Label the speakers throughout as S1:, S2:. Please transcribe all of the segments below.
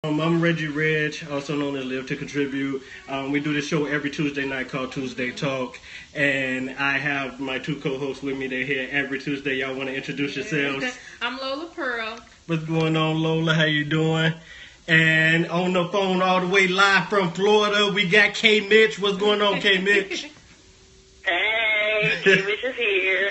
S1: I'm Reggie Reg, also known as Live to Contribute. We do this show every Tuesday night called Tuesday Talk, and I have my two co-hosts with me. They're here every Tuesday. Y'all want to introduce yourselves?
S2: I'm Lola Pearl.
S1: What's going on, Lola? How you doing? And on the phone all the way live from Florida, we got K Mitch. What's going on, K Mitch?
S3: Hey, K-Mitch is here.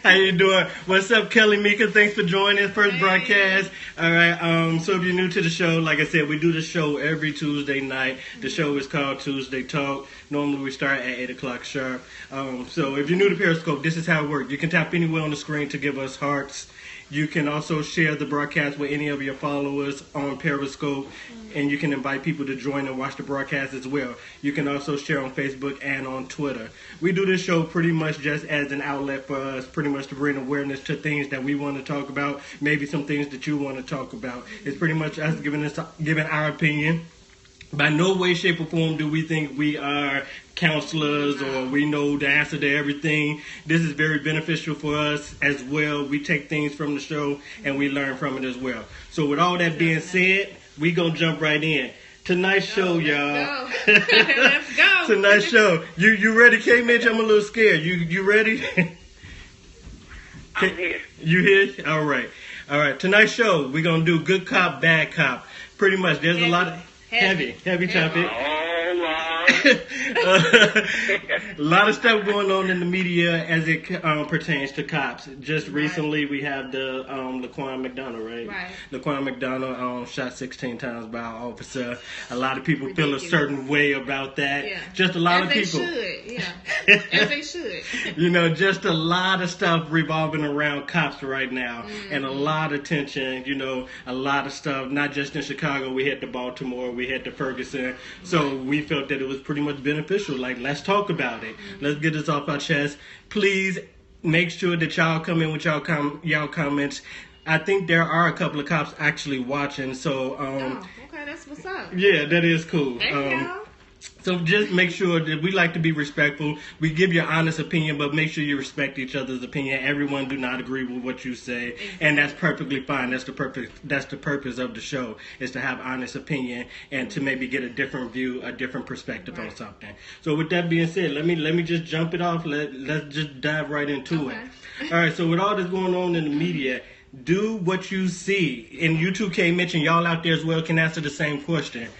S1: How you doing? What's up, Kelly Mika? Thanks for joining first broadcast. All right. So if you're new to the show, like I said, we do the show every Tuesday night. The show is called Tuesday Talk. Normally we start at 8 o'clock sharp. So if you're new to Periscope, this is how it works. You can tap anywhere on the screen to give us hearts. You can also share the broadcast with any of your followers on Periscope, and you can invite people to join and watch the broadcast as well. You can also share on Facebook and on Twitter. We do this show pretty much just as an outlet for us, pretty much to bring awareness to things that we want to talk about, maybe some things that you want to talk about. It's pretty much us giving our opinion. By no way, shape, or form do we think we are counselors or we know the answer to everything. This is very beneficial for us as well. We take things from the show and we learn from it as well. So with all that being said, we gonna jump right in. Tonight's show, y'all.
S2: Let's go.
S1: Tonight's show. You ready, K Mitch? I'm a little scared. You ready?
S3: I'm here.
S1: You here? All right. Tonight's show, we're gonna do good cop, bad cop. Pretty much. There's a lot of heavy topic. A lot of stuff going on in the media as it pertains to cops. Just recently, we have the Laquan McDonald, right? Laquan McDonald shot 16 times by an officer. A lot of people feel a certain way about that.
S2: Yeah.
S1: Just a lot
S2: as
S1: of people.
S2: They should, yeah. As they should.
S1: Just a lot of stuff revolving around cops right now, and a lot of tension. A lot of stuff. Not just in Chicago. We head to Baltimore. We head to Ferguson. So we felt that it was pretty much beneficial. Like, let's talk about it. Let's get this off our chest. Please make sure that y'all come in with y'all comments. I think there are a couple of cops actually watching. So,
S2: okay, that's what's up.
S1: Yeah, that is cool.
S2: There you go.
S1: So just make sure that we like to be respectful. We give your honest opinion, but make sure you respect each other's opinion. Everyone do not agree with what you say, and that's perfectly fine. That's the purpose of the show, is to have honest opinion and to maybe get a different view, a different perspective on something. So with that being said, let me just jump it off. Let's just dive right into it. All right. So with all this going on in the media, do what you see, and you two, K Mitch, and y'all out there as well can answer the same question.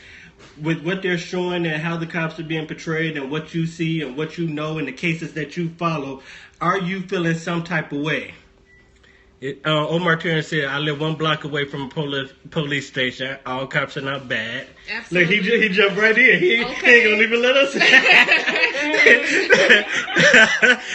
S1: With what they're showing and how the cops are being portrayed and what you see and what you know and the cases that you follow, are you feeling some type of way? Omar Terrence said, I live 1 block away from a police station. All cops are not bad.
S2: Absolutely.
S1: Look, he jumped right in. He ain't going to even let us.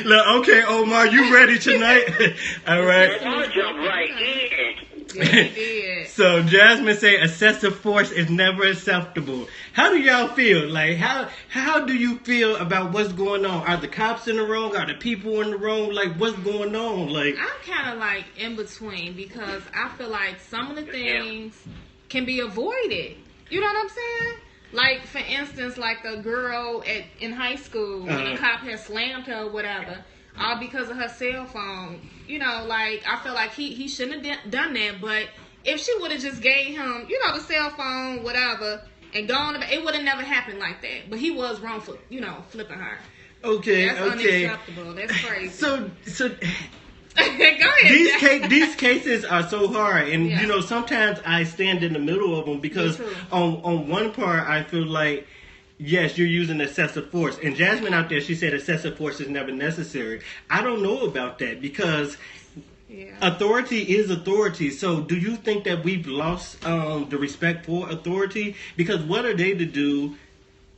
S1: Look, okay, Omar, you ready tonight? All right.
S3: I'll jump right in.
S2: Yeah, he did.
S1: So Jasmine say excessive force is never acceptable. How do y'all feel? Like, how do you feel about what's going on? Are the cops in the wrong? Are the people in the wrong? Like, what's going on? Like,
S2: I'm kind of like in between, because I feel like some of the things can be avoided. You know what I'm saying? Like, for instance, like the girl in high school when a cop had slammed her or whatever, all because of her cell phone. Like, I feel like he shouldn't have done that, but if she would have just gave him, the cell phone, whatever, and gone, it would have never happened like that. But he was wrong for, flipping her.
S1: Okay,
S2: That's unacceptable. That's crazy.
S1: So
S2: Go ahead.
S1: These cases are so hard, and sometimes I stand in the middle of them, because on one part I feel like, yes, you're using excessive force. And Jasmine out there, she said excessive force is never necessary. I don't know about that, because authority is authority. So do you think that we've lost the respect for authority? Because what are they to do,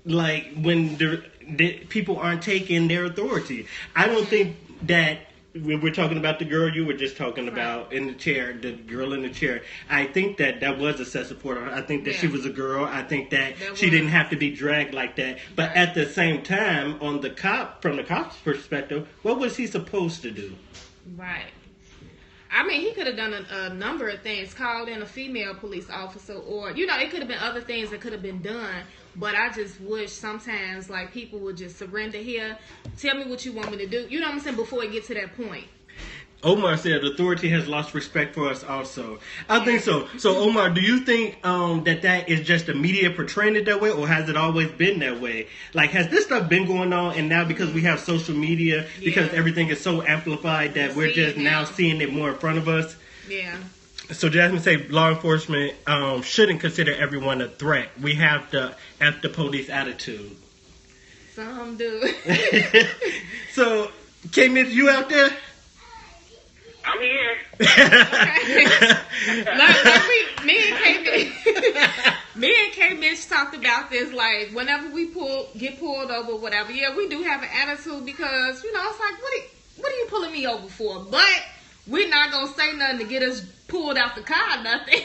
S1: like, when the people aren't taking their authority? I don't think that. We're talking about the girl you were just talking about in the chair, the girl in the chair. I think that was excessive force. I think that she was a girl. I think that she didn't have to be dragged like that. But at the same time, from the cop's perspective, what was he supposed to do?
S2: Right. I mean, he could have done a number of things, called in a female police officer, or, it could have been other things that could have been done. But I just wish sometimes, like, people would just surrender here. Tell me what you want me to do. You know what I'm saying? Before it gets to that point.
S1: Omar said authority has lost respect for us also. I think so. So Omar, do you think that is just the media portraying it that way, or has it always been that way? Like, has this stuff been going on, and now because we have social media, because everything is so amplified that we're just now seeing it more in front of us?
S2: Yeah.
S1: So Jasmine say law enforcement shouldn't consider everyone a threat. We have to F the police attitude.
S2: Some do.
S1: So, K-Mitch, you out there?
S3: I'm here.
S2: Me and K-Mitch talked about this, like, whenever we get pulled over, whatever. Yeah, we do have an attitude because, you know, it's like, what are you pulling me over for? But we're not going to say nothing to get us pulled out the car, nothing.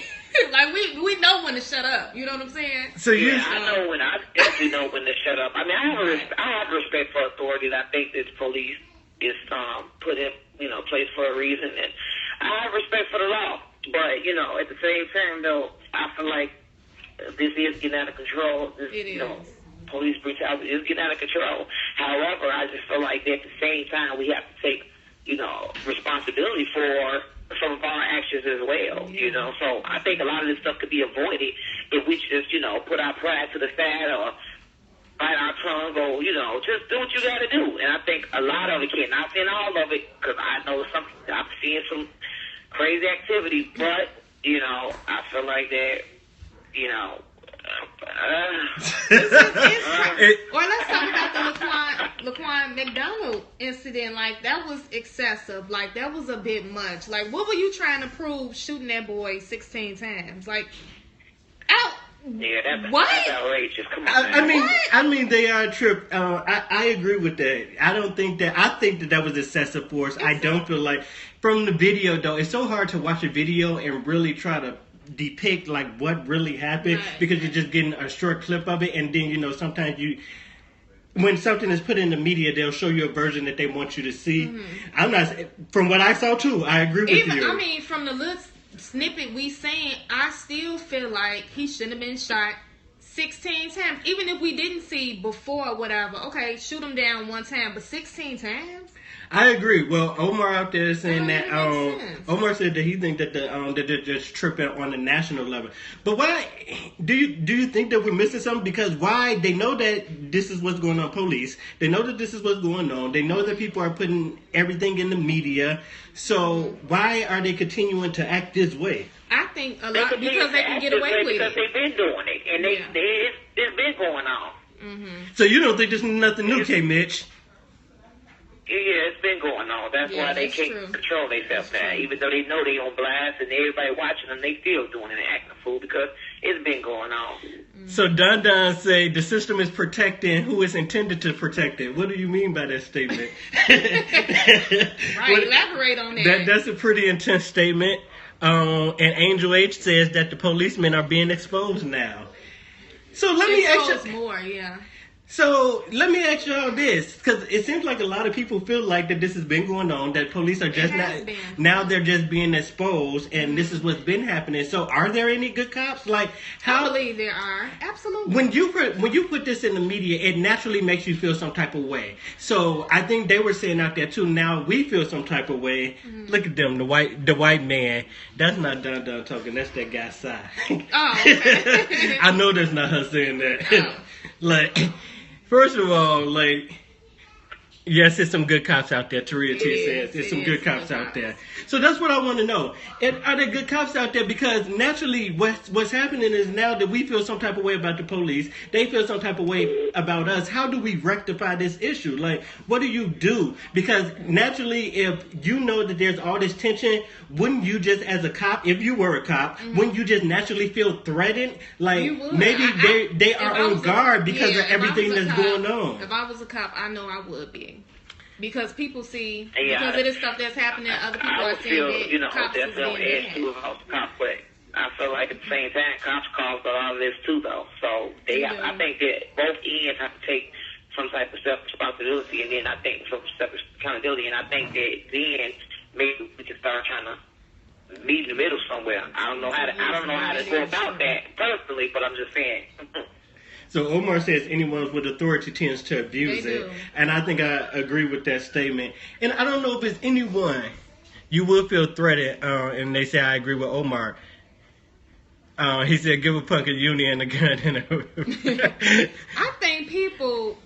S2: Like, we know when to shut up. You know what I'm saying?
S1: So
S3: I definitely know when to shut up. I mean, I have respect for authority. I think that police is put in, place for a reason, and I have respect for the law. But, at the same time, though, I feel like this is getting out of control. Police brutality is getting out of control. However, I just feel like at the same time, we have to take, responsibility for some of our actions as well, So I think a lot of this stuff could be avoided if we just, put our pride to the side or bite our tongue or, just do what you got to do. And I think a lot of it can. Not saying all of it, because I know I'm seeing some crazy activity, but, I feel like that,
S2: or let's talk about the Laquan McDonald incident. Like, that was excessive. Like, that was a bit much. Like, what were you trying to prove shooting that boy 16 times? Like, out.
S3: Yeah,
S2: that's
S3: outrageous. Come on,
S1: I mean, they are a trip. I agree with that. I think that was excessive force. I don't feel like, from the video though, it's so hard to watch a video and really try to depict like what really happened, because you're just getting a short clip of it, and then sometimes when something is put in the media, they'll show you a version that they want you to see. I'm not, from what I saw too, I agree with you.
S2: I mean, from the little snippet we seen, I still feel like he shouldn't have been shot 16 times. Even if we didn't see before or whatever, okay, shoot him down one time, but 16 times?
S1: I agree. Well, Omar out there saying that Omar said that he think that that they're just tripping on the national level. But why do you think that we're missing something? Because why? They know that this is what's going on. Police. They know that this is what's going on. They know that people are putting everything in the media. So why are they continuing to act this way?
S2: I think a lot because they can get away with
S3: it. Because they've been doing it, and it's been going on.
S1: So you don't think this is nothing new, K-Mitch?
S3: Yeah, it's been going on. That's why they can't control themselves now. Even though they know they on blast and everybody watching them, they still doing it and acting a fool because it's been going on.
S1: So Don say the system is protecting who is intended to protect it. What do you mean by that statement?
S2: Right, elaborate on that.
S1: That's a pretty intense statement. And Angel H says that the policemen are being exposed now. So let me ask you
S2: more, yeah.
S1: So let me ask y'all this, because it seems like a lot of people feel like that this has been going on, that police are just now they're just being exposed, and this is what's been happening. So are there any good cops? Like, how?
S2: I believe there are. Absolutely.
S1: When you put this in the media, it naturally makes you feel some type of way. So I think they were saying out there too. Now we feel some type of way. Look at them, the white man. That's not Don talking. That's that guy Si.
S2: Oh, okay.
S1: I know that's not her saying that. Like. First of all, like, yes, there's some good cops out there. Taria T says there's some good cops out there. So that's what I want to know. Are there good cops out there? Because naturally, what's happening is now that we feel some type of way about the police, they feel some type of way about us. How do we rectify this issue? Like, what do you do? Because naturally, if you know that there's all this tension, wouldn't you just, as a cop, if you were a cop, wouldn't you just naturally feel threatened? Like, maybe they are on guard because of everything that's going on.
S2: If I was a cop, I know I would be. Because people see, because of this stuff that's happening, other people are seeing that cops is being bad.
S3: I feel like at the same time, cops caused a lot of this too, though. So I think that both ends have to take some type of self-responsibility, and then I think some self-accountability, and I think that then maybe we can start trying to meet in the middle somewhere. I don't know how to go about that personally, but I'm just saying.
S1: So Omar says anyone with authority tends to abuse it. And I think I agree with that statement. And I don't know if it's anyone, you will feel threatened. And they say I agree with Omar. He said, "Give a punk a uni and a gun."
S2: I think people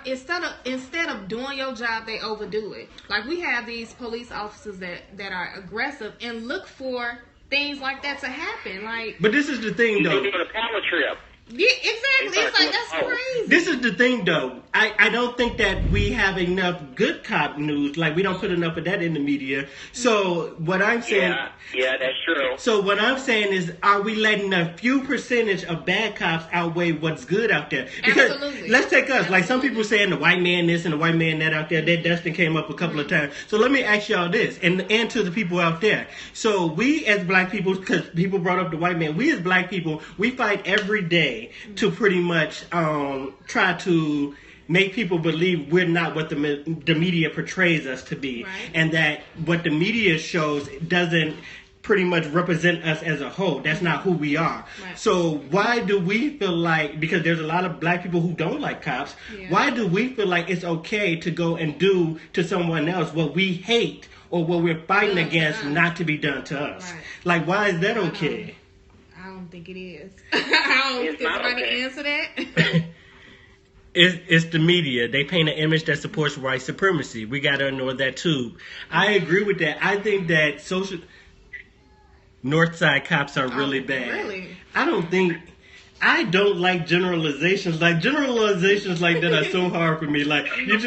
S2: instead of doing your job, they overdo it. Like we have these police officers that are aggressive and look for things like that to happen. Like,
S1: but this is the thing, though.
S3: You're doing a power trip.
S2: Yeah, exactly. It's like that's crazy.
S1: This is the thing, though. I don't think that we have enough good cop news. Like, we don't put enough of that in the media. So, what I'm saying...
S3: Yeah, that's true.
S1: So, what I'm saying is, are we letting a few percentage of bad cops outweigh what's good out there? Because,
S2: Absolutely.
S1: let's take us. Like, some people saying the white man this and the white man that out there. That Dustin came up a couple of times. So, let me ask y'all this, and to the people out there. So, we as black people, because people brought up the white man, we as black people, we fight every day to pretty much try to make people believe we're not what the media portrays us to be.
S2: Right.
S1: And that what the media shows doesn't pretty much represent us as a whole. That's not who we are.
S2: Right.
S1: So why do we feel like, because there's a lot of black people who don't like cops, why do we feel like it's okay to go and do to someone else what we hate or what we're fighting against not to be done to us?
S2: Right.
S1: Like, why is that okay?
S2: I don't think it is. I don't think somebody can answer that.
S1: It's the media. They paint an image that supports white supremacy. We got to ignore that too. I agree with that. I think that North Side cops are really bad.
S2: Really?
S1: I don't like generalizations. Like, generalizations like that are so hard for me. Like, you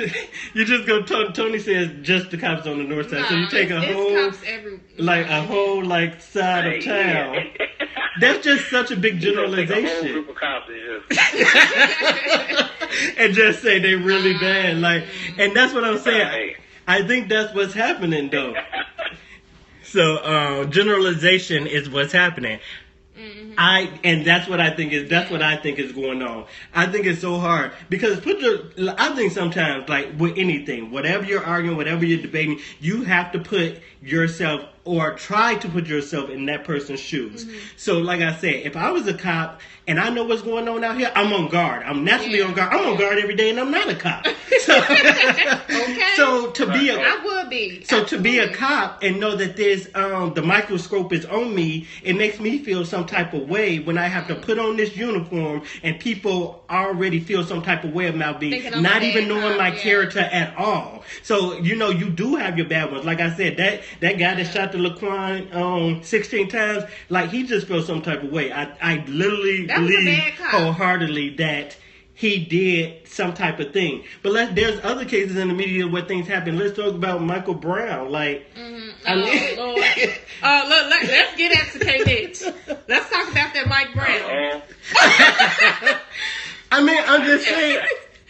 S1: just go, Tony says just the cops on the North Side. So you take a whole side of town. That's just such a big generalization.
S3: A whole group of cops is just...
S1: and just say they really bad. Like, and that's what I'm saying. I think that's what's happening, though. So, generalization is what's happening. And that's what I think is going on. I think it's so hard because I think sometimes, like with anything, whatever you're arguing, whatever you're debating, you have to put yourself or try to put yourself in that person's shoes. So like I said, if I was a cop and I know what's going on out here, I'm on guard. I'm naturally on guard. I'm on guard every day and I'm not a cop. So, so to be a cop and know that there's the microscope is on me, it makes me feel some type of way when I have to put on this uniform and people already feel some type of way about me, not even knowing my character at all. So, you do have your bad ones. Like I said, that guy that shot the Laquan 16 times, like he just feels some type of way. I literally believe wholeheartedly that he did some type of thing. But there's other cases in the media where things happen. Let's talk about Michael Brown. Like,
S2: Lord. Let's get at K-Mitch. Let's talk about that Mike Brown.
S1: I mean,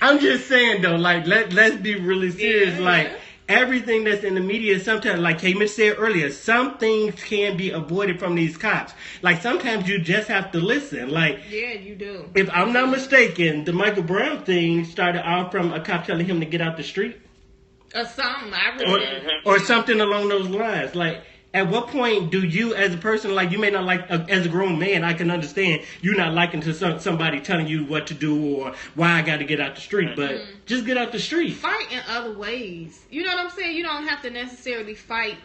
S1: I'm just saying though, like, let's be really serious. Like, everything that's in the media, sometimes, like K-Mitch said earlier, some things can be avoided from these cops. Like, sometimes you just have to listen. Like,
S2: yeah, you do.
S1: If I'm not mistaken, the Michael Brown thing started off from a cop telling him to get out the street.
S2: Or something. I remember.
S1: Or something along those lines. Like, at what point do you, as a person, like, you may not like, as a grown man, I can understand you not liking to somebody telling you what to do or why I got to get out the street, but just get out the street.
S2: Fight in other ways. You know what I'm saying? You don't have to necessarily fight,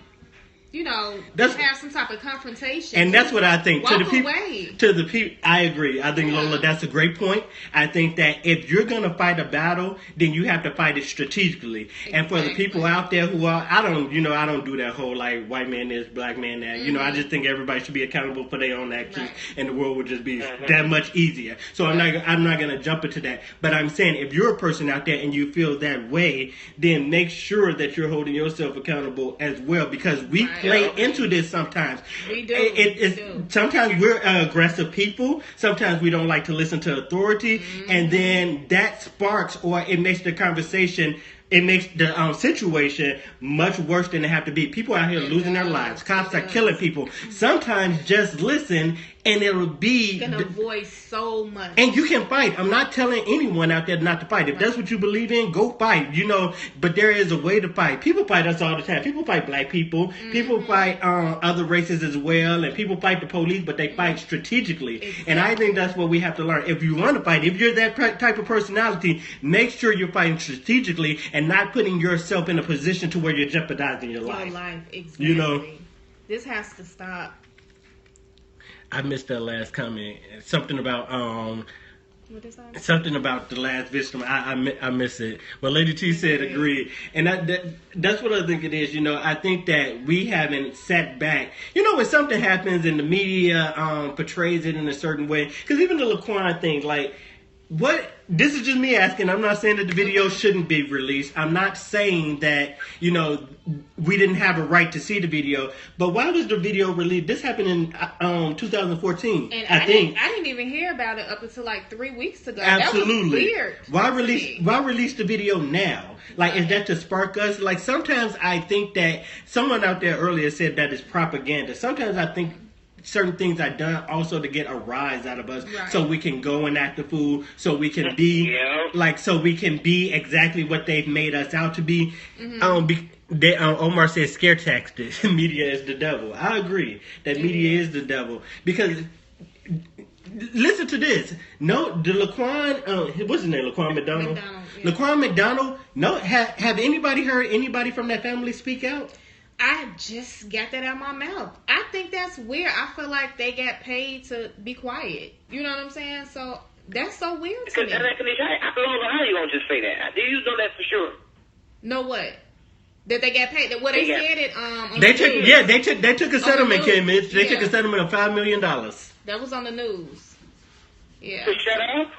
S2: have some type of confrontation.
S1: And that's what I think.
S2: Walk away.
S1: To the people, I agree. I think, Lola, that's a great point. I think that if you're going to fight a battle, then you have to fight it strategically. Exactly. And for the people out there who are, I don't do that whole, like, white man this, black man that. I just think everybody should be accountable for their own actions, and the world would just be that much easier. So I'm not going to jump into that. But I'm saying, if you're a person out there and you feel that way, then make sure that you're holding yourself accountable as well, because we play into this sometimes. We do. Sometimes we're aggressive people. Sometimes we don't like to listen to authority. And then that sparks, or it makes the conversation, it makes the situation much worse than it have to be. People out here losing their lives. Cops are killing people. Sometimes just listen and it'll be...
S2: You can avoid so much.
S1: And you can fight. I'm not telling anyone out there not to fight. If that's what you believe in, go fight. But there is a way to fight. People fight us all the time. People fight black people. Mm-hmm. People fight other races as well. And people fight the police, but they fight strategically. Exactly. And I think that's what we have to learn. If you want to fight, if you're that type of personality, make sure you're fighting strategically and not putting yourself in a position to where you're jeopardizing your life.
S2: Exactly. This has to stop.
S1: I missed that last comment. Something about
S2: what is that?
S1: Something about the last victim. I miss it. But Lady T said agree, and that's what I think it is. I think that we haven't sat back. When something happens and the media portrays it in a certain way, because even the Laquan thing, like. What? This is just me asking. I'm not saying that the video shouldn't be released. I'm not saying that, we didn't have a right to see the video. But why was the video released? This happened in 2014,
S2: and
S1: I think.
S2: I didn't even hear about it up until like 3 weeks ago.
S1: Absolutely.
S2: That was weird.
S1: Why release the video now? Like, is that to spark us? Like, sometimes I think that someone out there earlier said that it's propaganda. Sometimes I think certain things are done also to get a rise out of us, so we can go and act the fool, so we can be so we can be exactly what they've made us out to be. Omar says scare tactics. Media is the devil. I agree that media is the devil, because listen to this. No, the Laquan, what's his name? Laquan McDonald. Laquan McDonald. No, have anybody heard anybody from that family speak out?
S2: I just got that out of my mouth. I think that's weird. I feel like they got paid to be quiet. You know what I'm saying? So that's so weird to me.
S3: I don't know how you gonna just say that. Do you know that for sure?
S2: Know what? That they got paid. They said it.
S1: They took a settlement, Mitch. They took a settlement of $5 million.
S2: That was on the news. Yeah.
S3: To shut up?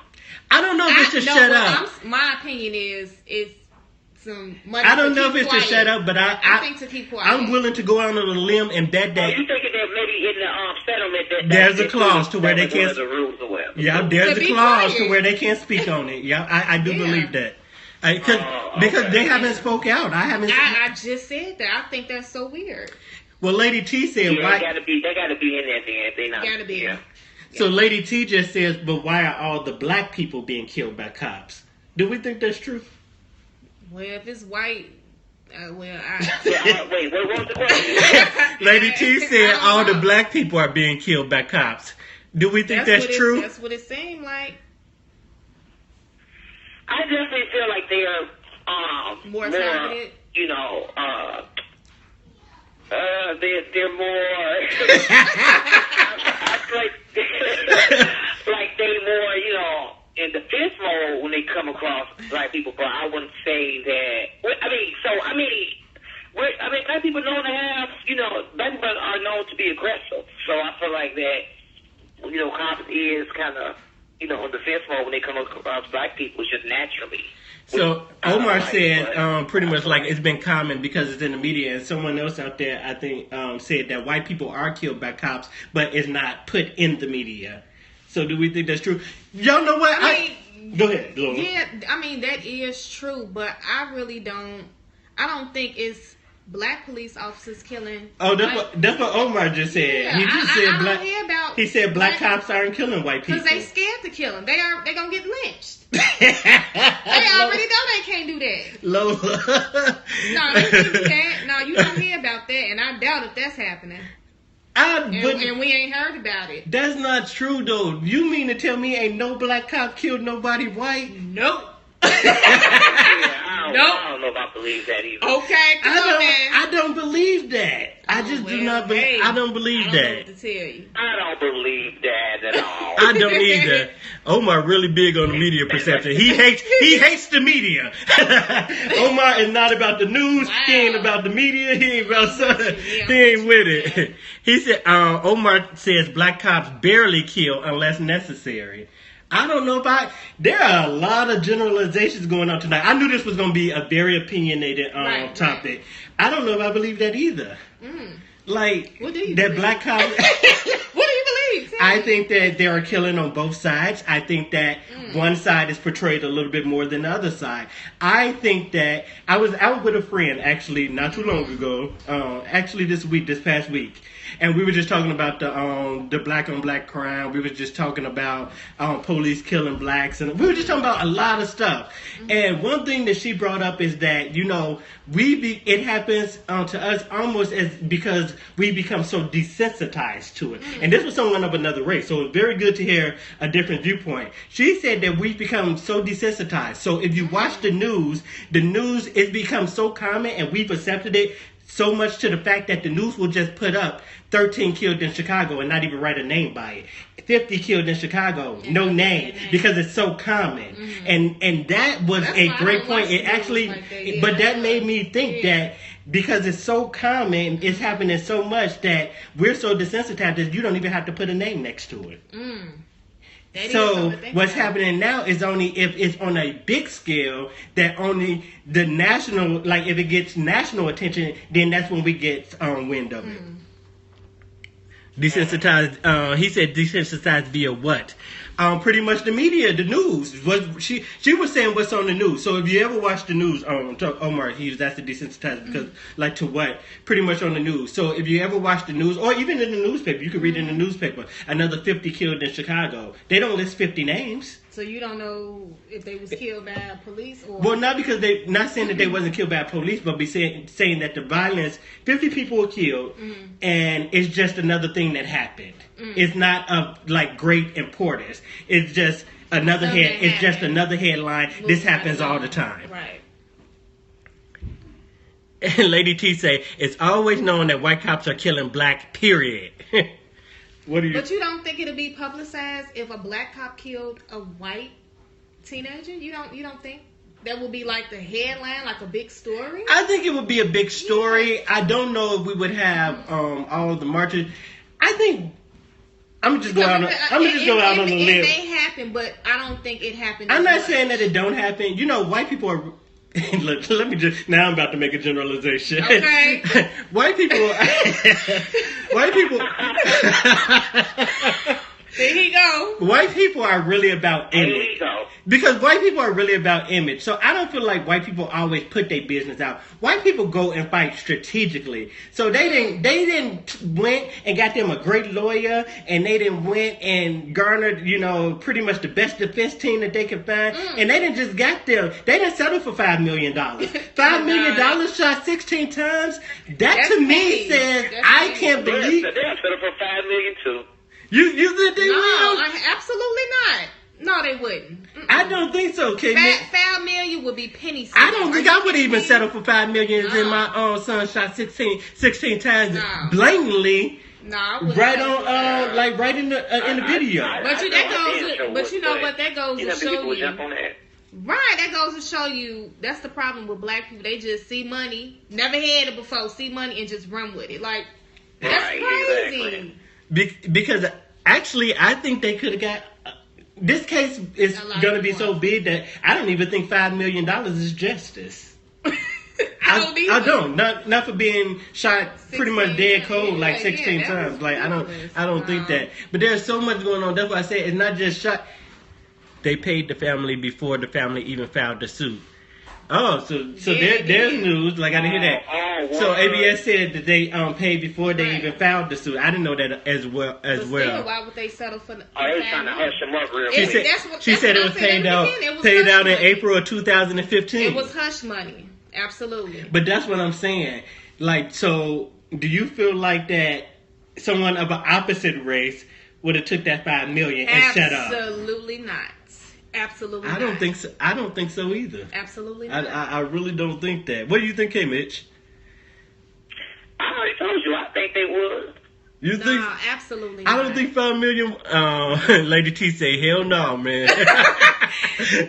S1: I don't know if it's to shut up.
S2: My opinion is some money.
S1: I don't know if it's to shut up, but I
S2: think to keep quiet.
S1: I'm willing to go out on a limb and bet that.
S3: You thinking that maybe in the settlement
S1: there's a clause to where they can't.
S3: The rules or whatever.
S1: Yeah, there's a clause to where they can't speak on it. Yeah, I do believe that. Because they haven't spoke out.
S2: I just said that. I think that's so weird.
S1: Well, Lady T said,
S3: "Why?" They gotta be in there. Then they not.
S2: Gotta be.
S3: Yeah.
S1: So Lady T just says, "But why are all the black people being killed by cops?" Do we think that's true?
S2: Well, if it's white,
S3: wait, what was the question?
S1: Lady T said all the black people are being killed by cops. Do we think that's true?
S2: That's what it seemed like.
S3: I definitely feel like they're
S2: more targeted.
S3: They're more. I feel like they more, in defense mode when they come across black people, but I wouldn't say that. Black people known to have, black people are known to be aggressive. So I feel like that, cops is kind of, in defense mode when they come across black people, just naturally.
S1: So Omar said pretty much like it's been common because it's in the media, and someone else out there I think said that white people are killed by cops, but it's not put in the media. So do we think that's true? Y'all know what? Go ahead.
S2: Yeah, that is true, but I really don't. I don't think it's black police officers killing.
S1: Oh, that's what Omar just said.
S2: Yeah,
S1: he just said
S2: I
S1: black.
S2: don't hear about
S1: he said black cops aren't killing white people
S2: because they scared to kill them. They gonna get lynched. They already know they can't do that.
S1: Lola.
S2: No, they can't do that. No, you don't hear about that, and I doubt if that's happening. And we ain't heard about it.
S1: That's not true, though. You mean to tell me ain't no black cop killed nobody white?
S2: Nope.
S3: I don't know if I believe that either.
S2: Okay,
S1: I don't believe that. I just do not believe. I don't believe that.
S2: I don't know what to tell you.
S3: I don't believe that at all.
S1: I don't either. Omar really big on the media perception. He hates the media. Omar is not about the news. Wow. He ain't about the media. He ain't about something. He ain't with it. He said Omar says black cops barely kill unless necessary. I don't know if there are a lot of generalizations going on tonight. I knew this was going to be a very opinionated topic. Right. I don't know if I believe that either.
S2: What do you
S1: that
S2: believe?
S1: black cops.
S2: What do you believe?
S1: I think that there are killing on both sides. I think that one side is portrayed a little bit more than the other side. I think that I was out with a friend actually not too long ago. Actually this past week. And we were just talking about the black on black crime. We were just talking about police killing blacks, and we were just talking about a lot of stuff. And one thing that she brought up is that it happens to us almost as because we become so desensitized to it. And this was someone of another race, so it's very good to hear a different viewpoint. She said that we become so desensitized. So if you watch the news it becomes so common, and we've accepted it so much to the fact that the news will just put up 13 killed in Chicago and not even write a name by it. 50 killed in Chicago, no name, because it's so common. And that was a great point. It actually, but that made me think that because it's so common, it's happening so much that we're so desensitized that you don't even have to put a name next to it. So what's happening now is only if it's on a big scale that only the national, like if it gets national attention, then that's when we get wind of it. Desensitized. He said desensitized via what? Pretty much the media, the news. She was saying what's on the news. So if you ever watch the news, Omar, that's the desensitized because like to what? Pretty much on the news. So if you ever watch the news, or even in the newspaper, you can read in the newspaper, another 50 killed in Chicago. They don't list 50 names.
S2: So you don't know if they was killed by police or...
S1: Well, not because they... Not saying that they wasn't killed by police, but saying that the violence... 50 people were killed, and it's just another thing that happened. It's not of, great importance. It's just another head... It's just another headline. This happens all the time.
S2: Right.
S1: And Lady T say, it's always known that white cops are killing black, period.
S2: But you don't think it'll be publicized if a black cop killed a white teenager? You don't think that would be like the headline, like a big story?
S1: I think it would be a big story. Yeah. I don't know if we would have all of the marches. I think I'm just going out on a limb.
S2: It may happen, but I don't think it happened.
S1: I'm not saying that it don't happen. White people are. Look, let me just. Now I'm about to make a generalization.
S2: Okay.
S1: White people.
S2: There he go.
S1: White people are really about image. Because white people are really about image. So I don't feel like white people always put their business out. White people go and fight strategically. So they didn't went and got them a great lawyer, and they didn't went and garnered, pretty much the best defense team that they could find. And they didn't just got them. They didn't settle for $5 million. $5 million shot 16 times. That to me says I can't believe.
S3: They settled for $5 million too.
S1: You think they will?
S2: Absolutely not. No, they wouldn't.
S1: I don't think so, Kate.
S2: $5 million would be penny sleep.
S1: I don't think I would even settle for $5 million if my own son shot 16 times blatantly.
S2: No, I wouldn't.
S1: Right on, right in the video.
S2: But you know what? That goes to show you.
S3: Right,
S2: that goes to show you that's the problem with black people. They just see money, never had it before, see money and just run with it. Like, that's crazy.
S3: Exactly.
S1: Because actually, I think they could have got. This case is going to be so big that I don't even think $5 million is justice. I don't. Not for being shot pretty much dead cold like 16 times. Like I don't think that. But there's so much going on. That's why I say it's not just shot. They paid the family before the family even filed the suit. Oh, so there's news. Like I didn't hear that. So ABS said that they paid before they even filed the suit. I didn't know that as well.
S2: Still, why would they settle for?
S3: They were trying to hush them up real quick.
S1: She said it was paid out in April of 2015.
S2: It was hush money, absolutely.
S1: But that's what I'm saying. Like, so do you feel like that someone of an opposite race would have took that $5 million and shut up?
S2: Absolutely not. Absolutely
S1: I don't think so. I don't think so either.
S2: Absolutely not.
S1: I really don't think that. What do you think, Mitch?
S3: I already told you. I think they would.
S1: You think?
S2: No, absolutely not.
S1: I don't think $5 million. Lady T say, hell no, man.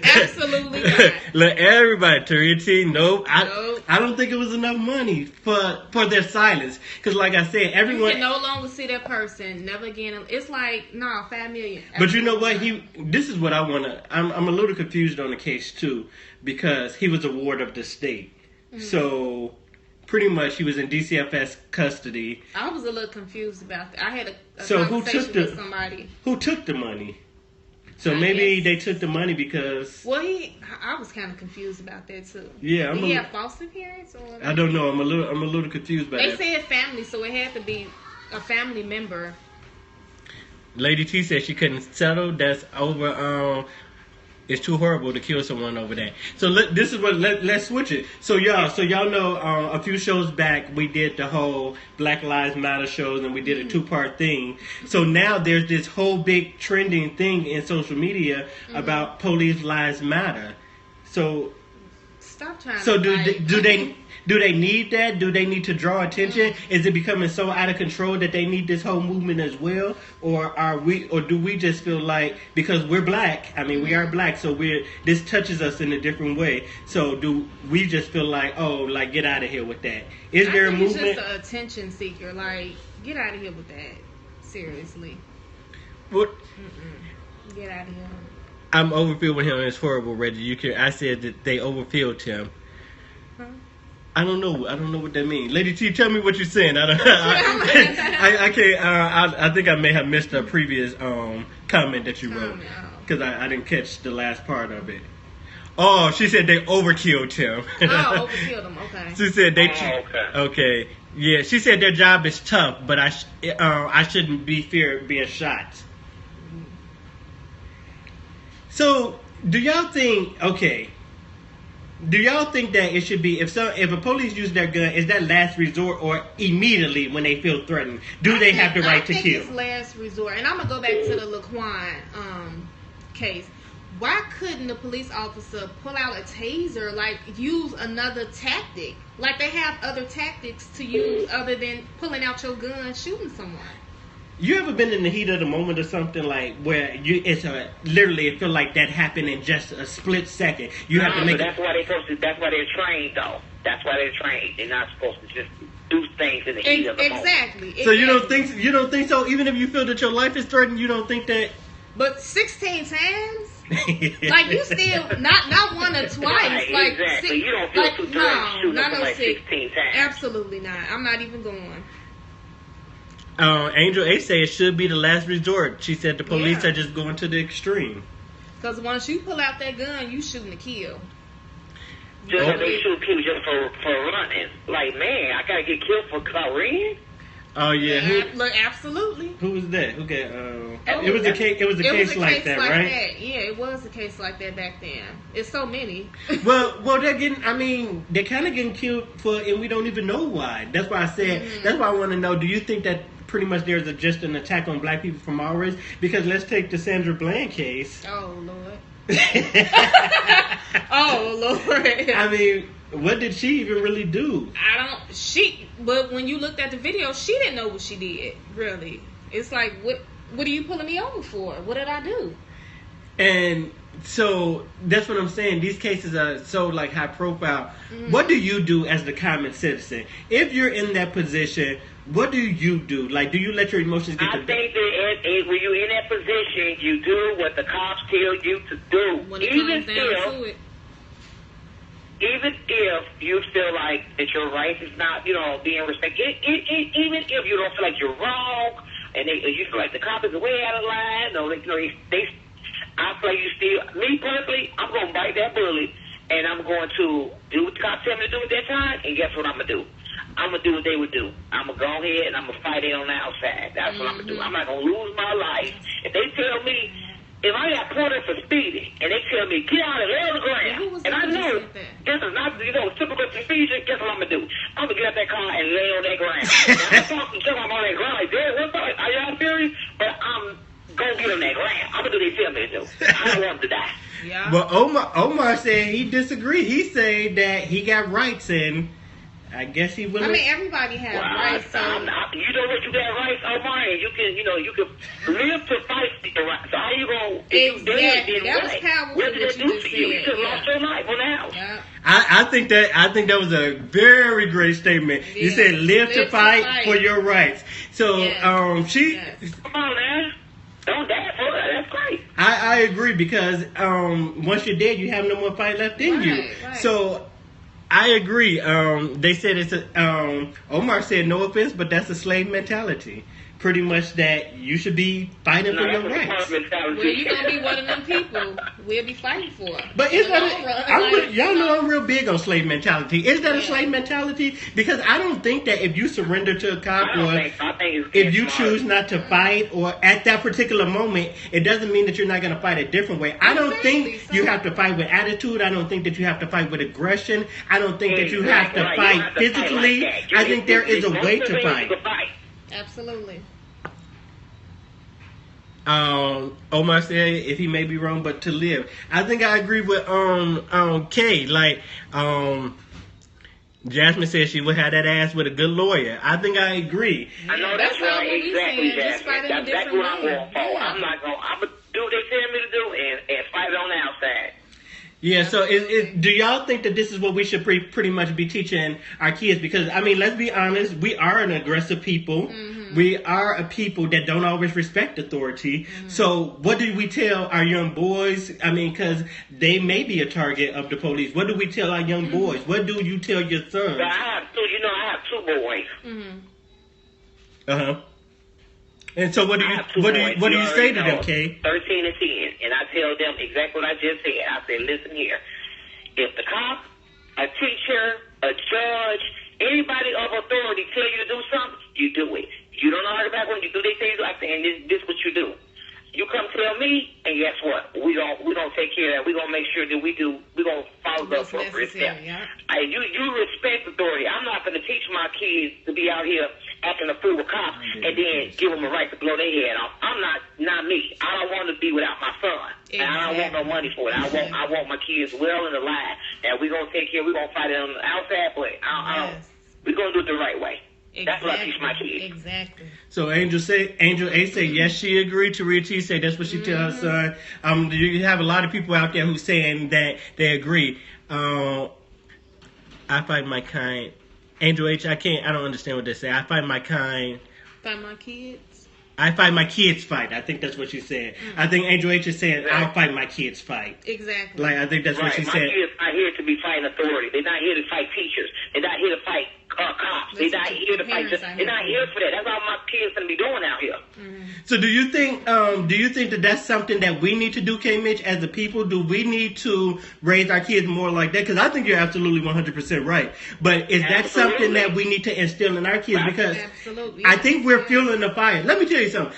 S2: Absolutely not.
S1: Look, everybody, Terry T, nope. I don't think it was enough money for their silence. Because like I said, everyone...
S2: You can no longer see that person. Never again. It's like, no, $5 million.
S1: But you know what? This is what I want to... I'm a little confused on the case, too. Because he was a ward of the state. Mm-hmm. So... pretty much he was in DCFS custody.
S2: I was a little confused about that. I had a
S1: So
S2: conversation with somebody.
S1: Who took the money? So
S2: I
S1: maybe
S2: guess.
S1: they took the money because...
S2: Well, I was kind of confused about that too.
S1: Yeah,
S2: Did he have foster parents? Or
S1: I don't know. I'm a little confused by
S2: they
S1: that.
S2: said family, so it had to be a family member.
S1: Lady T said she couldn't settle. That's over. It's too horrible to kill someone over that. So let's switch it. So y'all know a few shows back we did the whole Black Lives Matter shows and we did a 2-part thing. So now there's this whole big trending thing in social media about police lives matter. So
S2: Stop trying.
S1: so
S2: to
S1: do they need that? Do they need to draw attention? Is it becoming so out of control that they need this whole movement as well? Or do we just feel like because we're black, I mean we are black, so this touches us in a different way. So do we just feel like, oh, like get out of here with that? Is there a movement?
S2: It's just an attention seeker. Like, get out of here with that. Seriously.
S1: What?
S2: Get out of here.
S1: I'm overfilled with him. It's horrible, Reggie. I said that they overfilled him.
S2: Huh?
S1: I don't know what that means. Lady T, tell me what you're saying. I don't. I can't. I think I may have missed a previous comment that you wrote because I didn't catch the last part of it. Oh, she said they overkilled him.
S2: Oh, overkilled him. Okay.
S1: She said they.
S3: Okay.
S1: Yeah. She said their job is tough, but I shouldn't be feared being shot. So, do y'all think? Okay. Do y'all think that it should be if a police use their gun, is that last resort or immediately when they feel threatened? Do they have the right to kill?
S2: I think it's last resort. And I'm gonna go back to the Laquan case. Why couldn't the police officer pull out a taser, like use another tactic? Like they have other tactics to use other than pulling out your gun and shooting someone.
S1: You ever been in the heat of the moment or something like where literally it feel like that happened in just a split second? You have to make.
S3: That's why that's why they're trained, though. That's why they're trained. They're not supposed to just do things in the heat of the moment.
S2: Exactly.
S1: So you don't think so? Even if you feel that your life is threatened, you don't think that.
S2: But 16 times. Like you still not one or twice.
S3: Right,
S2: like
S3: exactly. You don't feel too threatened shooting
S2: not
S3: up like 16 times.
S2: Absolutely not. I'm not even going.
S1: Angel A say it should be the last resort. She said the police
S2: Yeah.
S1: are just going to the extreme.
S2: Because once you pull out that gun, you shooting to kill.
S3: Just like they shoot people just for running. Like, man, I gotta get killed because I ran.
S1: Oh yeah,
S2: Look, absolutely.
S1: who was that? Okay, it was a case. It was a case like that, right?
S2: Yeah, it was a case like that back then. It's so many.
S1: well, they're getting. I mean, they're kind of getting killed and we don't even know why. That's why I said. That's why I want to know. Do you think that pretty much there's just an attack on black people from our race? Because let's take the Sandra Bland case.
S2: Oh Lord. Oh Lord.
S1: I mean, what did she even really do?
S2: But when you looked at the video, she didn't know what she did, really. It's like, what are you pulling me over for? What did I do?
S1: And so that's what I'm saying. These cases are so like high profile. Mm-hmm. What do you do as the common citizen? If you're in that position, what do you do? Like, do you let your emotions get
S3: I think that when you're in that position, you do what the cops tell you to do.
S2: When it comes down to it.
S3: Even if you feel like that your rights is not, being respected, even if you don't feel like you're wrong, and you feel like the cop is way out of line, I feel like you still, me personally, I'm going to bite that bullet, and I'm going to do what the cops tell me to do at that time, and guess what I'm going to do? I'm going to do what they would do. I'm going to go ahead and I'm going to fight it on the outside. That's what I'm going to do. I'm not going to lose my life. If they tell me, if I got pulled for speeding, and they tell me, get out and lay on the ground, and I know this is not, typical procedure, guess what I'm going to do? I'm going to get out that car and lay on that ground. Now, I'm talking to I'm on that ground like, Dad, what's up? Are y'all serious? But I'm going to get on that ground. I'm going to do what they tell me to do. I don't want them to die.
S2: Yeah.
S1: Well, Omar said he disagreed. He said that he got rights, and I guess he will.
S2: I mean, everybody has rights. So.
S3: You know what? You got rights, Omar, and you can live to fight for your rights. So how you going to
S2: exactly. That was powerful.
S3: What did it do for you? You just lost your life on the house.
S2: Yeah.
S1: I think that was a very great statement. Yeah. You said live to fight for your rights. So
S3: Come on, man. Don't die for it. That's great.
S1: I agree because once you're dead, you have no more fight left in you.
S2: Right.
S1: So I agree. They said it's Omar said no offense, but that's a slave mentality. Pretty much that you should be fighting for your rights.
S2: Well, you're going to be one of them people we'll be fighting for.
S1: But is that y'all know I'm real big on slave mentality. Is that a slave mentality? Because I don't think that if you surrender to a cop or if you choose not to fight or at that particular moment, it doesn't mean that you're not going to fight a different way. I don't think you have to fight with attitude. I don't think that you have to fight with aggression. I don't think that you have to fight physically. I think there is a way to fight.
S2: Absolutely.
S1: Omar said if he may be wrong, but to live. I think I agree with Kay. Like Jasmine said she would have that ass with a good lawyer. I think I agree.
S3: I know that's right. Exactly, Jasmine. That's what I'm going for. I'm gonna do what they tell me to do and fight on the outside.
S1: Yeah, so do y'all think that this is what we should pretty much be teaching our kids? Because, I mean, let's be honest, we are an aggressive people. Mm-hmm. We are a people that don't always respect authority. Mm-hmm. So what do we tell our young boys? I mean, because they may be a target of the police. What do we tell our young boys? What do you tell your sons?
S3: I have two boys.
S2: Mm-hmm.
S1: Uh-huh. And so what do you say to them, Kay?
S3: 13 and 10, and I tell them exactly what I just said. I say, listen here, if the cop, a teacher, a judge, anybody of authority tell you to do something, you do it. You don't argue back when you do these things like that, and this is what you do. You come tell me, and guess what? We don't take care of that. We're gonna make sure that we're gonna follow the appropriate steps. Yeah. You respect authority. I'm not gonna teach my kids to be out here acting a fool with cops and then give them a right to blow their head off. I'm not me. I don't want to be without my son. Exactly. And I don't want no money for it. I want my kids well and alive. And we're gonna take care. We're gonna fight it on the outside, but we're gonna do it the right way. Exactly. That's what I teach my kids.
S2: Exactly.
S1: So Angel A say yes, she agreed. Taria T say that's what she tells her son. You have a lot of people out there who saying that they agree. I fight my kind. Angel H, I don't understand what they say. I fight my kind.
S2: Fight my kids.
S1: I fight my kids fight. I think that's what she said. I think Angel H is saying, I'll fight my kids fight.
S2: Exactly.
S1: Like, I think that's what she said.
S3: My kids are here to be fighting authority. They're not here to fight teachers. They're not here to fight cops. They're not here to fight. They're not here for that. That's all my kids going to be doing out here. Mm-hmm.
S1: So do you think that that's something that we need to do, K. Mitch, as a people? Do we need to raise our kids more like that? Because I think you're absolutely 100% right. But is that something that we need to instill in our kids? Because I think we're fueling the fire. Let me tell you something.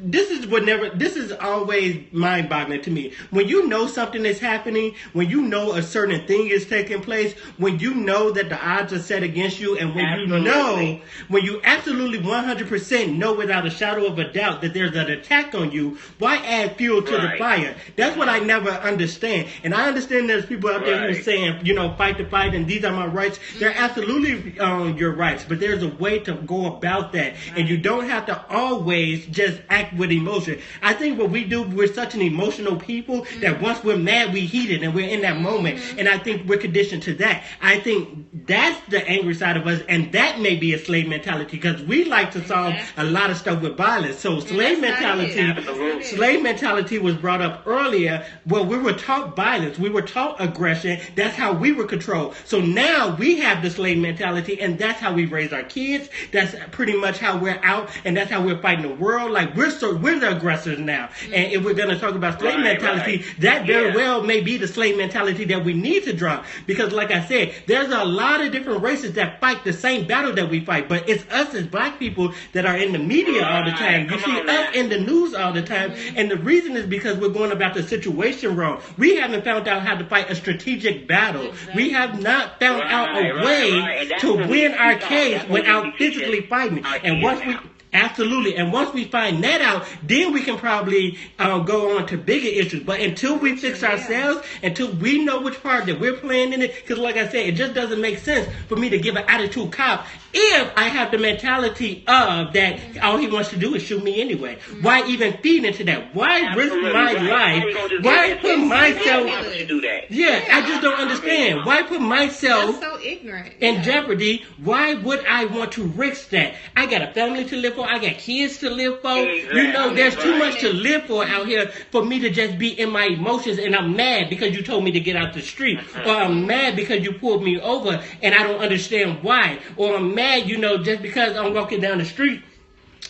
S1: This is always mind-boggling to me. When you know something is happening, when you know a certain thing is taking place, when you know that the odds are set against you, and when you absolutely 100% know without a shadow of a doubt that there's an attack on you, why add fuel to the fire? That's what I never understand. And I understand there's people out there who are saying, fight the fight and these are my rights. They're absolutely your rights, but there's a way to go about that. And you don't have to always just act with emotion. I think what we do, we're such an emotional people that once we're mad, we heated and we're in that moment. And I think we're conditioned to that. I think that's the angry side of us, and that may be a slave mentality because we like to solve a lot of stuff with violence. So slave mentality was brought up earlier. Well, we were taught violence, we were taught aggression. That's how we were controlled. So now we have the slave mentality, and that's how we raise our kids. That's pretty much how we're out, and that's how we're fighting the world. Like we're the aggressors now. And if we're going to talk about slave mentality, that very well may be the slave mentality that we need to drop. Because like I said, there's a lot of different races that fight the same battle that we fight, but it's us as black people that are in the media all the time. You see us in the news all the time, and the reason is because we're going about the situation wrong. We haven't found out how to fight a strategic battle. Exactly. We have not found out a way to win our case without physically fighting. And once we and once we find that out, then we can probably go on to bigger issues. But until we fix ourselves, until we know which part that we're playing in it, because like I said, it just doesn't make sense for me to give an attitude cop If I have the mentality of that all he wants to do is shoot me anyway, why even feed into that? Why risk my life? Why put myself... Yeah, I just don't understand. Why put myself
S2: so ignorant.
S1: in jeopardy? Why would I want to risk that? I got a family to live for. I got kids to live for. You know, there's too much to live for out here for me to just be in my emotions and I'm mad because you told me to get out the street. Or I'm mad because you pulled me over and I don't understand why. Or I'm mad, you know, just because I'm walking down the street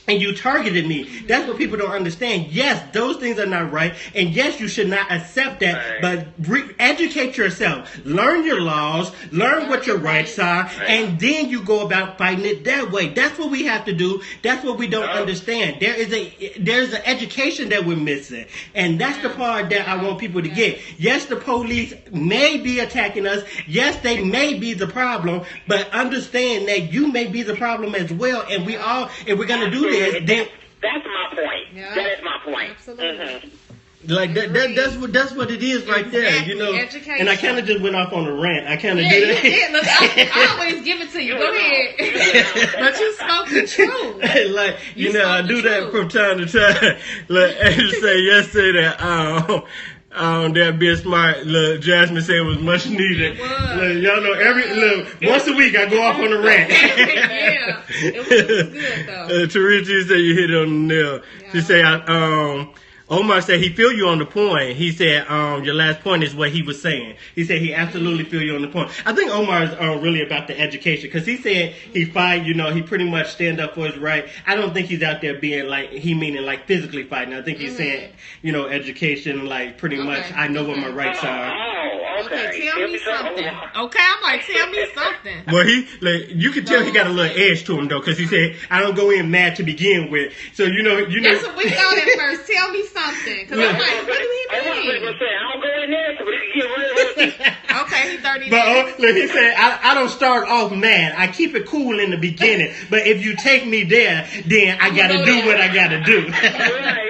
S1: and you targeted me. That's what people don't understand. Yes, those things are not right. And yes, you should not accept that. But educate yourself. Learn your laws. Learn what your rights are. And then you go about fighting it that way. That's what we have to do. That's what we don't understand. There's an education that we're missing. And that's the part that I want people to get. Yes, the police may be attacking us. Yes, they may be the problem. But understand that you may be the problem as well. And we're going to do this.
S3: That's my point.
S2: Yeah.
S3: That is my point.
S2: Absolutely.
S1: Like that's what it is right there, you know.
S2: Education.
S1: And I kind of just went off on a rant. I kind of
S2: Yeah,
S1: did
S2: you
S1: it.
S2: did. Look, I always give it to you. Go ahead. But you spoke the truth.
S1: Like
S2: You
S1: know, I
S2: spoke
S1: do
S2: the
S1: that
S2: truth.
S1: from time to time. Like I just say yesterday that that being smart. Look, Jasmine said it was much needed.
S2: It was.
S1: Look, y'all know once a week I go off on a rant.
S2: Yeah, it was good though.
S1: Teresa said you hit it on the nail.
S2: Yeah.
S1: She said Omar said he feel you on the point. He said your last point is what he was saying. He said he absolutely feel you on the point. I think Omar is really about the education because he said he fight. You know, he pretty much stand up for his right. I don't think he's out there being like meaning like physically fighting. I think he's saying education like pretty much. I know what my rights are.
S3: Oh, okay.
S2: Tell me something. Okay, I'm like, tell me something.
S1: Well, you could tell he got a little edge to him though, because he said I don't go in mad to begin with. So you know.
S2: That's what we thought at first. Tell me something. Because I'm like, what do he mean?
S3: I don't go in there so we can get rid of it.
S2: Okay, he 30
S1: But
S2: days.
S1: look, he said, I don't start off mad. I keep it cool in the beginning. But if you take me there, then I got to do what I got to do.
S3: Right.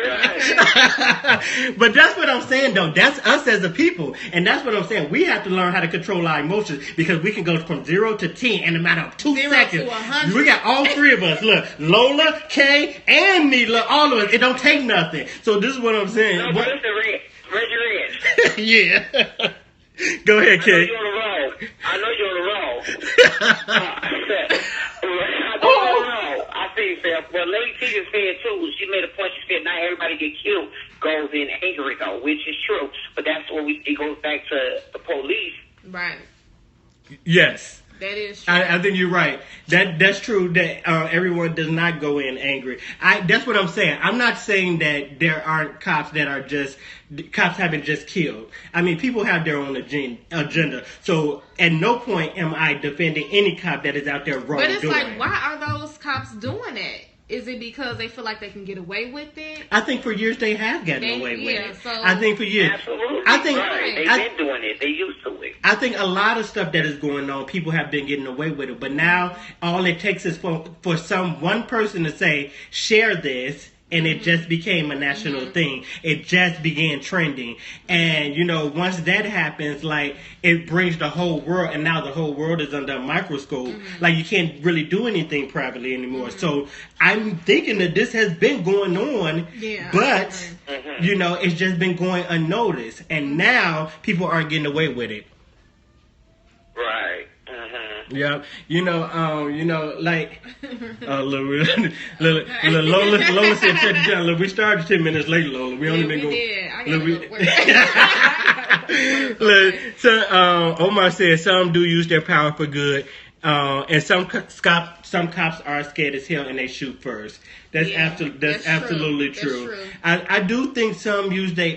S1: But that's what I'm saying, though. That's us as a people. And that's what I'm saying. We have to learn how to control our emotions because we can go from 0 to 10 in a matter of 2
S2: 0
S1: seconds.
S2: to 100.
S1: We got all three of us. Look, Lola, Kay, and me. Look, all of us. It don't take nothing. So this is what I'm saying.
S3: No, but listen, raise your hand.
S1: Yeah. Go ahead, Kay.
S3: I know you're on the roll. I don't know. I see, Phil. Well, Lady T just said, too, she made a point. She said, not everybody get killed goes in angry, though, which is true. But that's where it goes back to the police.
S2: Right.
S1: Yes.
S2: That is true.
S1: I think you're right. That's true that everyone does not go in angry. That's what I'm saying. I'm not saying that there aren't cops that are just cops haven't just killed. I mean, people have their own agenda. So at no point am I defending any cop that is out there wrong.
S2: But it's like, why are those cops doing it? Is it because they feel like they can get away with it?
S1: I think for years they have gotten away with it.
S2: So
S1: I think for years.
S3: Absolutely.
S1: I think
S3: They've been doing it. They used to it.
S1: I think a lot of stuff that is going on, people have been getting away with it. But now all it takes is for one person to say, share this. And it just became a national thing. It just began trending. And, once that happens, like, it brings the whole world, and now the whole world is under a microscope. Like, you can't really do anything privately anymore. So, I'm thinking that this has been going on, but, it's just been going unnoticed. And now, people aren't getting away with it.
S3: Right.
S1: Yeah, like, Lola said, check it out. Look, we started 10 minutes late, Lola. We only been going.
S2: I got to work.
S1: Look, so Omar said some do use their power for good, and some cops are scared as hell and they shoot first. That's absolutely true. I do think some use they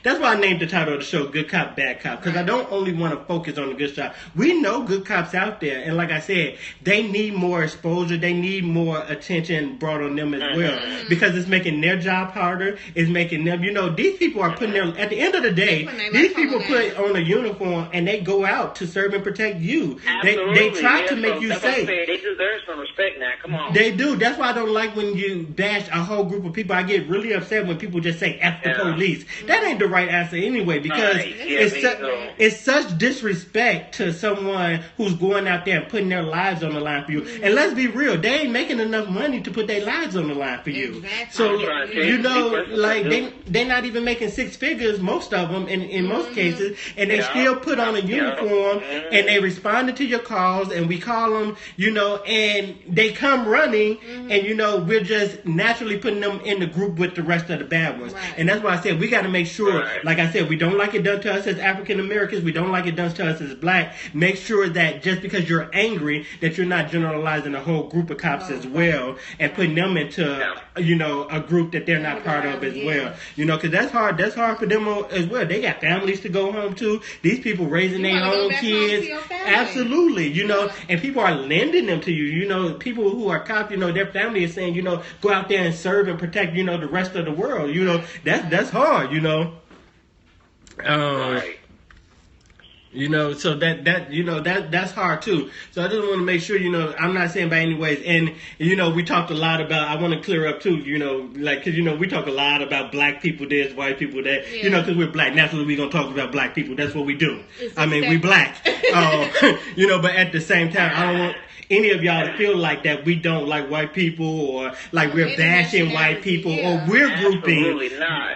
S1: that's why I named the title of the show Good Cop, Bad Cop, because I don't only want to focus on the good stuff. We know good cops out there, and like I said, they need more exposure, they need more attention brought on them as well, because it's making their job harder, it's making them, these people are putting their, at the end of the day, these people put on a uniform and they go out to serve and protect you. They try to make you safe.
S3: They deserve some respect now. Come on.
S1: They do. That's why I don't like when you bash a whole group of people. I get really upset when people just say F the police. That ain't the right answer anyway, because it's such disrespect to someone who's going out there and putting their lives on the line for you. And let's be real, they ain't making enough money to put their lives on the line for you. So, you know, like they're not even making six figures, most of them, in most cases, and they still put on a uniform and they responded to your calls, and we call them, you know, and they come running, and, you know, we're just naturally putting them in the group with the rest of the bad ones. And that's why I said we got to make sure, like I said, we don't like it done to us as African Americans, we don't like it done to us as black. Make sure that just because you're angry, that you're not generalizing a whole group of cops as well and putting them into, you know, a group that they're not part of as well. You know, because that's hard for them as well. They got families to go home to. These people raising their own kids. Absolutely. You know, and people are lending them to you. You know, people who are cops, you know, their family is saying, you know, go out there and serve and protect, you know, the rest of the world. You know, that's hard, you know. You know, so that's hard too. So I just want to make sure, you know, I'm not saying by any ways. And, you know, we talked a lot about, I want to clear up too, you know, like, cause, you know, we talk a lot about black people this, white people that, you know, cause we're black. Naturally, we're going to talk about black people. That's what we do. I mean, we black. You know, but at the same time, I don't want any of y'all to feel like that we don't like white people, or like we're bashing white people, or we're grouping,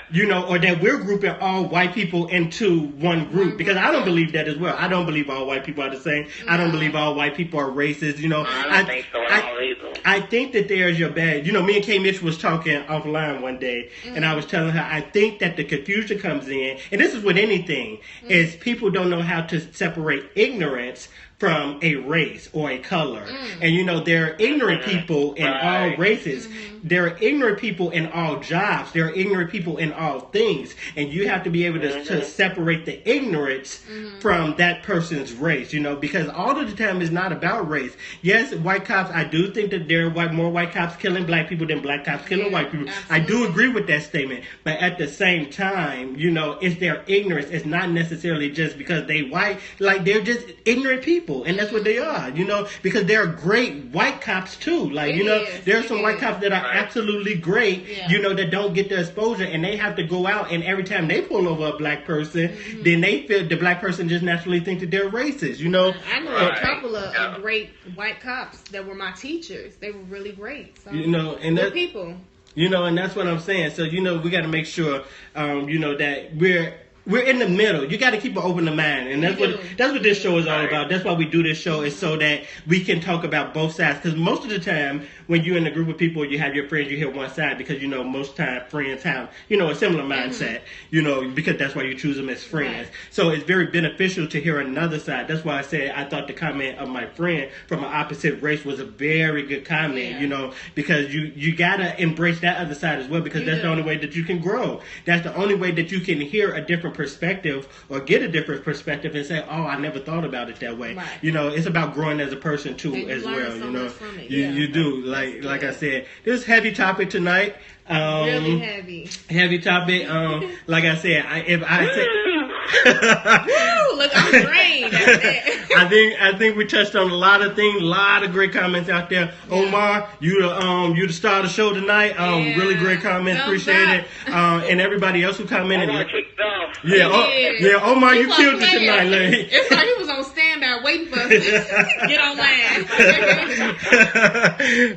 S1: you know, or that we're grouping all white people into one group, because I don't believe that as well. I don't believe all white people are the same. I don't believe all white people are racist, you know.
S3: I don't think so at all either.
S1: I think that there's your bad, you know, me and K. Mitch was talking offline one day, and I was telling her, I think that the confusion comes in, and this is with anything, is people don't know how to separate ignorance from a race or a color. And, you know, there are ignorant people in all races. There are ignorant people in all jobs. There are ignorant people in all things. And you have to be able to separate the ignorance from that person's race, you know, because all of the time it's not about race. Yes, white cops, I do think that there are more white cops killing black people than black cops killing white people. Absolutely. I do agree with that statement. But at the same time, you know, it's their ignorance. It's not necessarily just because they white. Like, they're just ignorant people. And that's what they are, you know, because there are great white cops too. Like, you know, there are some white cops that are absolutely great, you know, that don't get the exposure, and they have to go out, and every time they pull over a black person, then they feel the black person just naturally think that they're racist, you know.
S2: I know a couple of great white cops that were my teachers. They were really great. So,
S1: you know, and
S2: good people.
S1: You know, and that's what I'm saying. So, you know, we got to make sure, you know, that we're in the middle. You got to keep an open mind, and that's what this show is all about. That's why we do this show, is so that we can talk about both sides. Because most of the time, when you're in a group of people, you have your friends, you hear one side, because, you know, most time friends have, you know, a similar mindset, you know, because that's why you choose them as friends. So it's very beneficial to hear another side. That's why I said I thought the comment of my friend from an opposite race was a very good comment, you know, because you got to embrace that other side as well, because that's the only way that you can grow. That's the only way that you can hear a different perspective or get a different perspective and say, oh, I never thought about it that way. You know, it's about growing as a person too, as well. You know, you do. Like I said, this is a heavy topic tonight.
S2: Really
S1: heavy topic. Like I said,
S2: Woo, look, I'm drained.
S1: I think we touched on a lot of things, a lot of great comments out there. Omar, you the star of the show tonight. Really great comments, appreciate it. And everybody else who commented. Omar, you killed it tonight, lady.
S2: It's like he was on standby waiting for us to get online.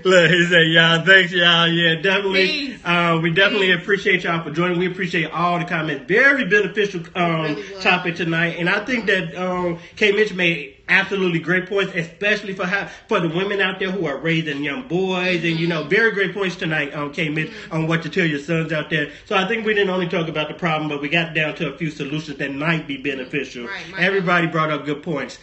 S1: Look, he said, y'all, thanks, y'all. Yeah, definitely. We definitely appreciate y'all for joining. We appreciate all the comments. Very beneficial topic tonight, and I think that K. Mitch made absolutely great points, especially for the women out there who are raising young boys, and, you know, very great points tonight, K. Mitch, on what to tell your sons out there. So I think we didn't only talk about the problem, but we got down to a few solutions that might be beneficial. Everybody brought up good points.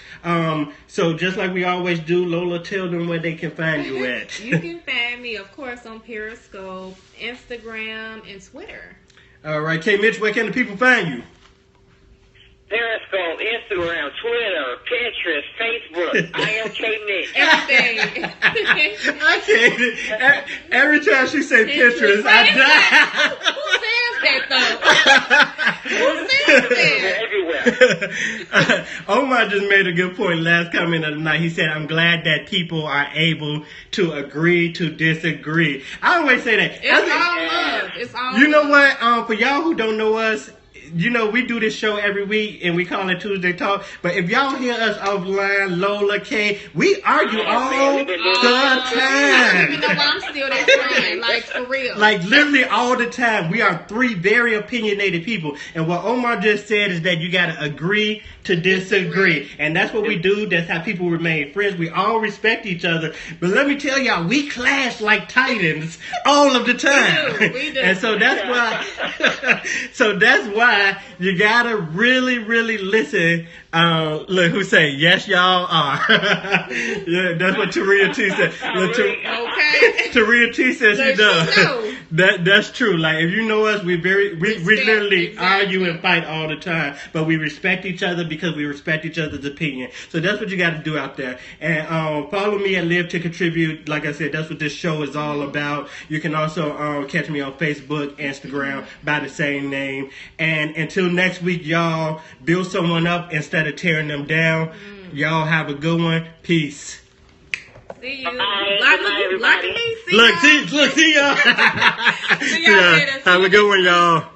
S1: So just like we always do, Lola, tell them where they can find you at.
S2: You can find me, of course, on Periscope, Instagram, and Twitter.
S1: All right, K. Mitch, where can the people find you?
S3: Periscope, Instagram, Twitter, Pinterest, Facebook. I am K. Mitch.
S2: Everything.
S1: I can't. Every time she say Pinterest, I die.
S2: Who says that, though? Who says that?
S3: Everywhere.
S1: Omar just made a good point last comment of the night. He said, I'm glad that people are able to agree to disagree. I always say that.
S2: It's all love. It's all
S1: You know
S2: love.
S1: what? For y'all who don't know us, you know, we do this show every week and we call it Tuesday Talk. But if y'all hear us offline, Lola, K, we argue all the time.
S2: Even though I'm still their friend, like for real.
S1: Like literally all the time. We are three very opinionated people. And what Omar just said is that you got to agree to disagree. And that's what we do. That's how people remain friends. We all respect each other. But let me tell y'all, we clash like titans all of the time.
S2: We do.
S1: And so that's why you gotta really, really listen. Look who say yes, y'all are. Yeah, that's what Taria T said. Look,
S2: Okay.
S1: Taria T says she
S2: Let
S1: does.
S2: you know.
S1: That's true. Like if you know us, we literally
S2: Exactly.
S1: argue and fight all the time, but we respect each other because we respect each other's opinion. So that's what you got to do out there. And follow me at Live to Contribute. Like I said, that's what this show is all about. You can also catch me on Facebook, Instagram by the same name. And until next week, y'all, build someone up instead of tearing them down. Y'all have a good one. Peace.
S2: See you.
S3: Bye,
S2: Like me. See
S1: Look,
S2: y'all.
S1: see y'all.
S2: See y'all later.
S1: Have a good one, y'all.